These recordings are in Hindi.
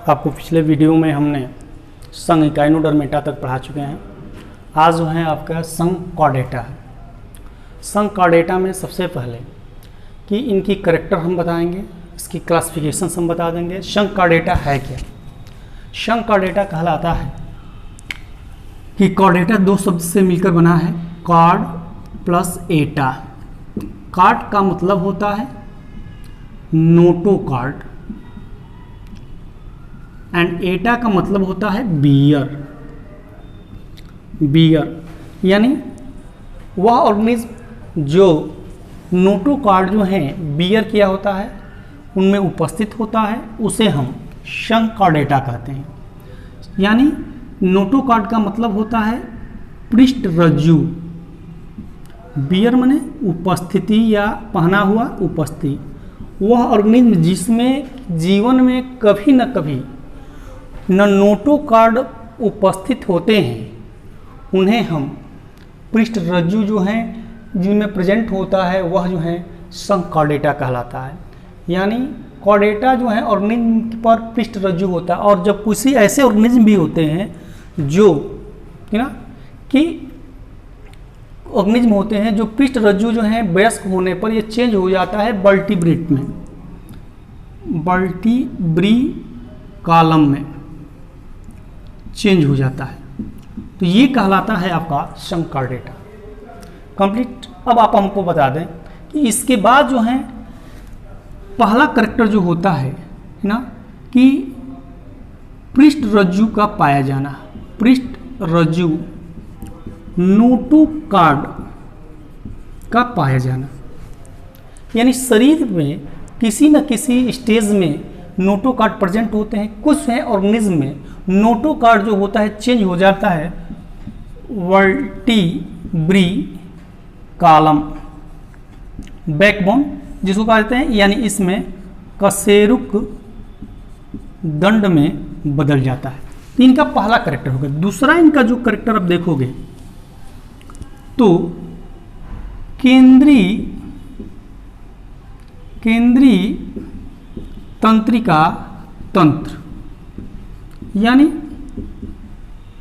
आपको पिछले वीडियो में हमने संघ इकाइनोडर्मेटा तक पढ़ा चुके हैं। आज जो है आपका संघ कॉर्डेटा है। संघ कॉर्डेटा में सबसे पहले कि इनकी कैरेक्टर हम बताएंगे, इसकी क्लासिफिकेशन हम बता देंगे। संघ कॉर्डेटा है क्या? संघ कॉर्डेटा कहलाता है कि कॉर्डेटा दो शब्द से मिलकर बना है, कॉर्ड प्लस एटा। कॉर्ड का मतलब होता है नोटोकॉर्ड एंड एटा का मतलब होता है बियर। बियर यानी वह ऑर्गेनिज्म जो नोटोकॉर्ड जो है बियर किया होता है उनमें उपस्थित होता है, उसे हम संघ कॉर्डेटा कहते हैं। यानी नोटोकॉर्ड का मतलब होता है पृष्ठरज्जु। बियर माने उपस्थिति या पहना हुआ उपस्थिति। वह ऑर्गेनिज्म जिसमें जीवन में कभी न कभी न नोटोकॉर्ड उपस्थित होते हैं उन्हें हम पृष्ठरज्जु जो हैं जिनमें प्रेजेंट होता है वह जो है संघ कॉर्डेटा कहलाता है। यानी कॉर्डेटा जो है ऑर्गेनिज्म पर पृष्ठरज्जु होता है। और जब किसी ऐसे ऑर्गेनिज्म भी होते हैं जो कि ऑर्गेनिज्म होते हैं जो पृष्ठरज्जु जो है वयस्क होने पर ये चेंज हो जाता है वर्टिब्रेट में, वर्टिब्री कॉलम में चेंज हो जाता है, तो ये कहलाता है आपका संघ कॉर्डेटा कंप्लीट। अब आप हमको बता दें कि इसके बाद जो है पहला कैरेक्टर जो होता है ना कि पृष्ठरज्जु का पाया जाना। पृष्ठरज्जु नोटोकॉर्ड का पाया जाना, यानी शरीर में किसी न किसी स्टेज में नोटोकॉर्ड प्रेजेंट होते हैं। कुछ है ऑर्गेनिज्म में नोटोकॉर्ड जो होता है चेंज हो जाता है वर्टिब्री कॉलम, बैकबोन जिसको कहते हैं, यानी इसमें कशेरुक दंड में बदल जाता है। तो इनका पहला कैरेक्टर होगा। दूसरा इनका जो कैरेक्टर अब देखोगे तो केंद्रीय तंत्रिका तंत्र, यानी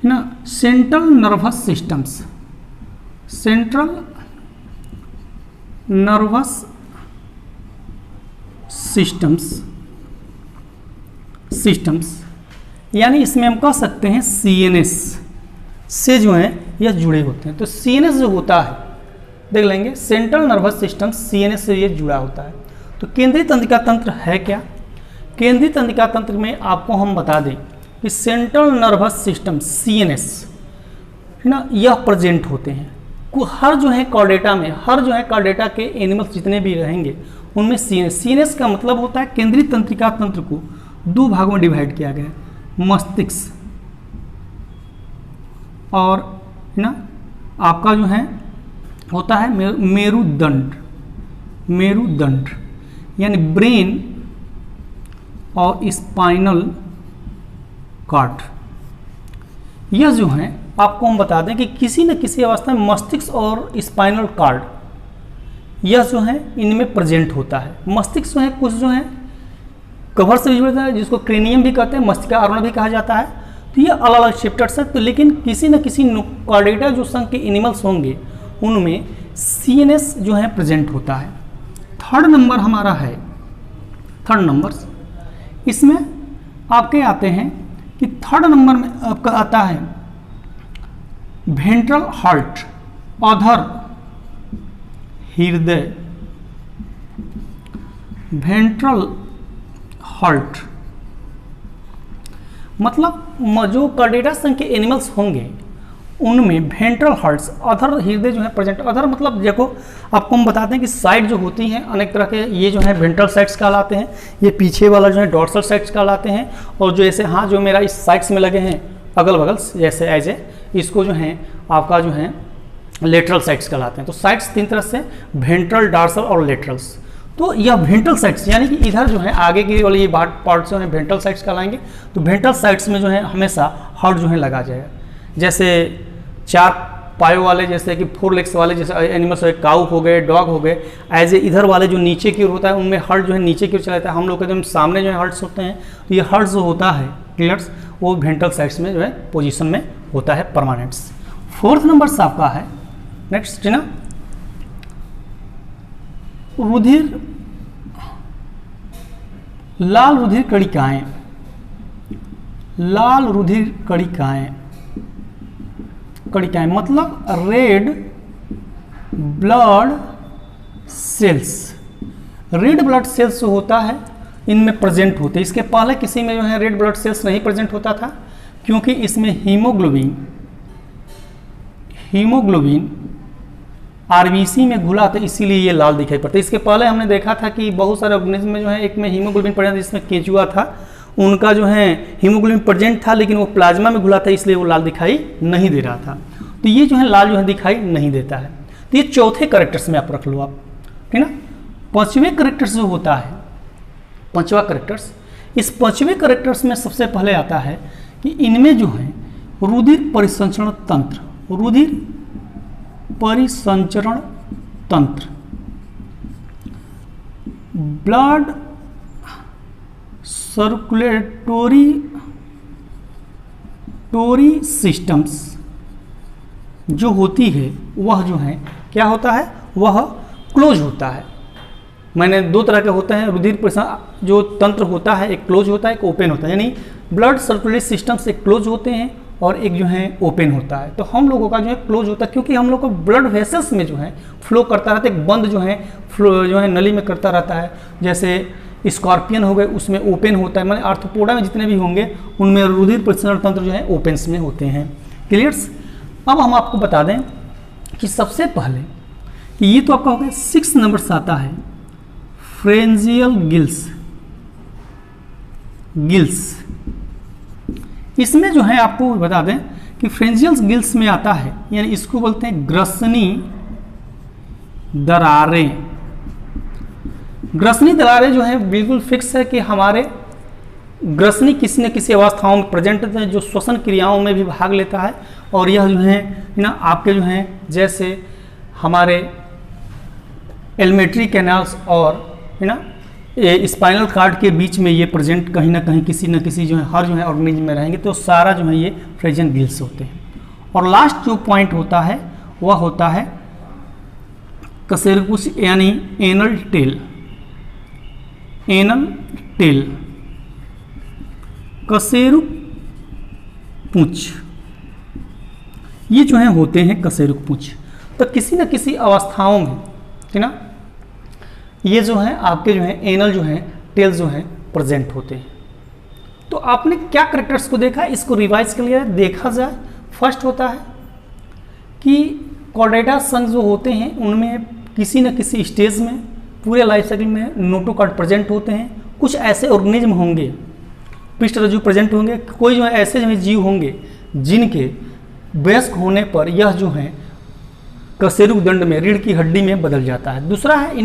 ना central nervous systems, central nervous systems यानी इसमें हम कह सकते हैं सीएनएस से जो है यह जुड़े होते हैं। तो सीएनएस जो होता है देख लेंगे, सेंट्रल नर्वस सिस्टम सीएनएस से ये जुड़ा होता है। तो केंद्रीय तंत्रिका तंत्र है क्या? केंद्रीय तंत्रिका तंत्र में आपको हम बता दें कि सेंट्रल नर्वस सिस्टम सीएनएस है ना, यह प्रेजेंट होते हैं हर जो है कॉर्डेटा में। हर जो है कॉर्डेटा के एनिमल्स जितने भी रहेंगे उनमें सीएनएस का मतलब होता है केंद्रीय तंत्रिका तंत्र को दो भागों में डिवाइड किया गया है, मस्तिष्क और है ना आपका जो है होता है मेरुदंड यानी ब्रेन और स्पाइनल कॉर्ड। यह जो है आपको हम बता दें कि किसी न किसी अवस्था में मस्तिष्क और स्पाइनल कॉर्ड यह जो है इनमें प्रेजेंट होता है। मस्तिष्क जो है कुछ जो है कवर से भी जुड़ता है जिसको क्रेनियम भी कहते हैं, मस्तिष्क आवरण भी कहा जाता है। तो ये अलग अलग चैप्टर्स है। तो लेकिन किसी न किसी कॉर्डेटा जो संघ के एनिमल्स होंगे उनमें सीएनएस जो है प्रेजेंट होता है। थर्ड नंबर हमारा है, थर्ड नंबर इसमें आपके आते हैं कि थर्ड नंबर में आपका आता है वेंट्रल हार्ट, अधर हृदय, वेंट्रल हार्ट मतलब जो कॉर्डेटा संघ के एनिमल्स होंगे उनमें वेंट्रल हार्ट्स, अधर हृदय जो है प्रेजेंट। अधर मतलब देखो आपको हम बताते हैं कि साइड जो होती हैं अनेक तरह के, ये जो है वेंट्रल साइड्स कहलाते हैं, ये पीछे वाला जो है डॉर्सल साइड्स कहलाते हैं। और जो ऐसे हाथ जो मेरा इस साइड्स में लगे हैं अगल बगल जैसे ऐसे, इसको जो है आपका जो है लेटरल साइड्स कहलाते हैं। तो साइड्स तीन तरह से, वेंट्रल, डॉर्सल और लेटरल्स। तो यह वेंट्रल साइड्स यानी कि इधर जो है आगे की वाली ये पार्ट जो है वेंट्रल साइड्स कहलाएंगे। तो वेंट्रल साइड्स में जो है हमेशा हार्ट जो है लगा जाएगा। जैसे चार पायो वाले जैसे कि 4 लेग्स वाले जैसे एनिमल्स हो गए, काऊ हो गए, डॉग हो गए, एज ए इधर वाले जो नीचे की ओर होता है उनमें हर्ट जो है नीचे की ओर चला जाता है। हम लोग के जो सामने जो है हर्ट्स होते हैं, तो ये हर्ट्स जो होता है क्लियर्स वो वेंट्रल साइड्स में जो है पोजीशन में होता है परमानेंट्स। 4th नंबर आपका है नेक्स्ट है ना, रुधिर, लाल रुधिर कणिकाएं, लाल रुधिर कणिकाएं, कणिकाएं मतलब red blood cells, red blood cells जो होता है इनमें प्रेजेंट होते हैं। इसके पहले किसी में जो है रेड ब्लड सेल्स नहीं प्रेजेंट होता था, क्योंकि इसमें हीमोग्लोबिन आरबीसी में घुला था, इसीलिए ये लाल दिखाई पड़ता है। इसके पहले हमने देखा था कि बहुत सारे ऑर्गेनिज्म में जो है एक में हीमोग्लोबिन प्रेजेंट, जिसमें केंचुआ था, उनका जो है हीमोग्लोबिन प्रेजेंट था लेकिन वो प्लाज्मा में घुला था, इसलिए वो लाल दिखाई नहीं दे रहा था। तो ये जो है लाल जो है दिखाई नहीं देता है। तो ये चौथे करेक्टर्स में आप रख लो आप, ठीक ना। 5वें करेक्टर्स जो होता है, 5वां करेक्टर्स, इस 5वें करेक्टर्स में सबसे पहले आता है कि इनमें जो है रुधिर परिसंचरण तंत्र, रुधिर परिसंचरण तंत्र, ब्लड सर्कुलेटरी सिस्टम्स जो होती है वह जो है क्या होता है, वह क्लोज होता है। मैंने 2 तरह के होते हैं रुधिर परिसंचरण जो तंत्र होता है, एक क्लोज होता है एक ओपन होता है, यानी ब्लड सर्कुलेटरी सिस्टम्स एक क्लोज होते हैं और एक जो है ओपन होता है। तो हम लोगों का जो है क्लोज होता है, क्योंकि हम लोग को ब्लड वेसल्स में जो है फ्लो करता रहता है, एक बंद जो है फ्लो जो है नली में करता रहता है। जैसे स्कॉर्पियन हो गए उसमें ओपन होता है, मतलब आर्थ्रोपोडा में जितने भी होंगे उनमें रुधिर परिसंचरण तंत्र जो है ओपन्स में होते हैं। क्लियर्स। अब हम आपको बता दें कि सबसे पहले ये तो आपका हो गया 6 नंबर आता है फ्रेंजियल गिल्स, गिल्स। इसमें जो है आपको बता दें कि फ्रेंजियल गिल्स में आता है, यानी इसको बोलते हैं ग्रसनी दरारें। ग्रसनी दरारें जो है बिल्कुल फिक्स है कि हमारे ग्रसनी किसी न किसी अवस्थाओं में प्रेजेंट होते हैं, जो श्वसन क्रियाओं में भी भाग लेता है। और यह जो है ना आपके जो है जैसे हमारे एलिमेंट्री कैनाल्स और है ना स्पाइनल कार्ड के बीच में ये प्रेजेंट कहीं ना कहीं किसी न किसी जो है हर जो है ऑर्गेनिज्म में रहेंगे, तो सारा जो है ये फ्रेंजियल गिल्स होते हैं। और लास्ट जो पॉइंट होता है वह होता है कशेरुपुच्छ यानी एनल टेल, एनल टेल, कशेरुपुच्छ, ये जो है होते हैं कशेरुपुच्छ। तो किसी न किसी अवस्थाओं में है ना ये जो है आपके जो है एनल जो है टेल जो है प्रेजेंट होते हैं। तो आपने क्या करेक्टर्स को देखा, इसको रिवाइज कर लिया देखा जाए। फर्स्ट होता है कि कॉर्डेटा संघ जो होते हैं उनमें किसी न किसी स्टेज में पूरे लाइफ साइकिल में नोटोकॉर्ड प्रेजेंट होते हैं। कुछ ऐसे ऑर्गेनिज्म होंगे, पृष्ठरज्जु प्रेजेंट होंगे, कोई जो है ऐसे जो है जीव होंगे जिनके वयस्क होने पर यह जो है कशेरुक दंड में रीढ़ की हड्डी में बदल जाता है। दूसरा है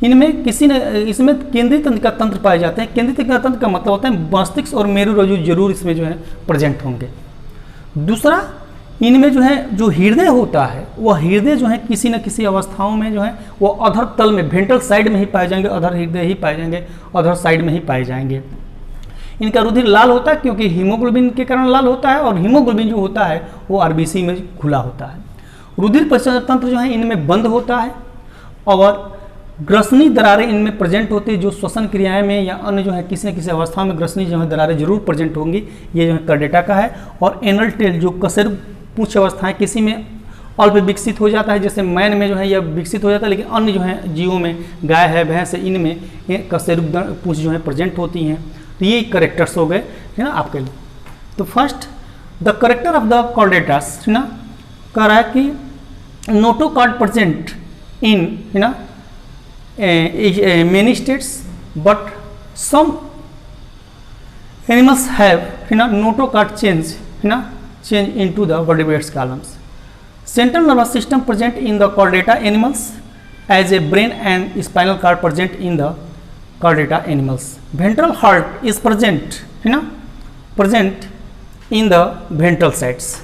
इनमें किसी न इसमें केंद्रीय तंत्र का तंत्र पाए जाते हैं। केंद्रीय तंत्र का मतलब होता है मस्तिष्क और मेरुरज्जु जरूर इसमें जो है प्रेजेंट होंगे। दूसरा इनमें जो है जो हृदय होता है वह हृदय जो है किसी न किसी अवस्थाओं में जो है वो अधर तल में वेंट्रल साइड में ही पाए जाएंगे, अधर हृदय ही पाए जाएंगे, अधर साइड में ही पाए जाएंगे। इनका रुधिर लाल होता है क्योंकि हीमोग्लोबिन के कारण लाल होता है, और हीमोग्लोबिन जो होता है वो आरबीसी में खुला होता है। रुधिर परिसंचरण तंत्र जो है इनमें बंद होता है, और ग्रसनी दरारें इनमें प्रेजेंट होती है जो श्वसन क्रियाएं में या अन्य जो है किसी न किसी अवस्था में ग्रसनी जो है दरारें जरूर प्रेजेंट होंगी। ये जो है कार्डेटा का है। और एनल टेल जो कशेरुपुच्छ अवस्थाएं किसी में अल्प विकसित हो जाता है, जैसे मैन में जो है यह विकसित हो जाता है, लेकिन अन्य जो है जीवों में गाय है भैंस है इनमें कशेरुपुच्छ जो है प्रेजेंट होती हैं। तो ये करेक्टर्स हो गए है ना आपके लिए। तो first the character of the chordates है ना कह रहा है कि नोटोकॉर्ड प्रेजेंट इन है ना many states, but some animals have notocard change into the vertebrates columns. Central nervous system present in the chordata animals as a brain and spinal cord present in the chordata animals. Ventral heart is present in the ventral sides.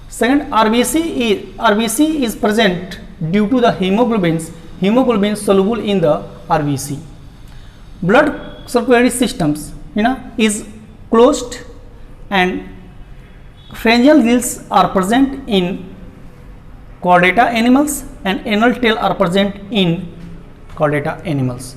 Second, RBC is present due to the hemoglobin soluble in the RBC. Blood circulatory systems is closed and pharyngeal gills are present in chordata animals and anal tail are present in chordata animals.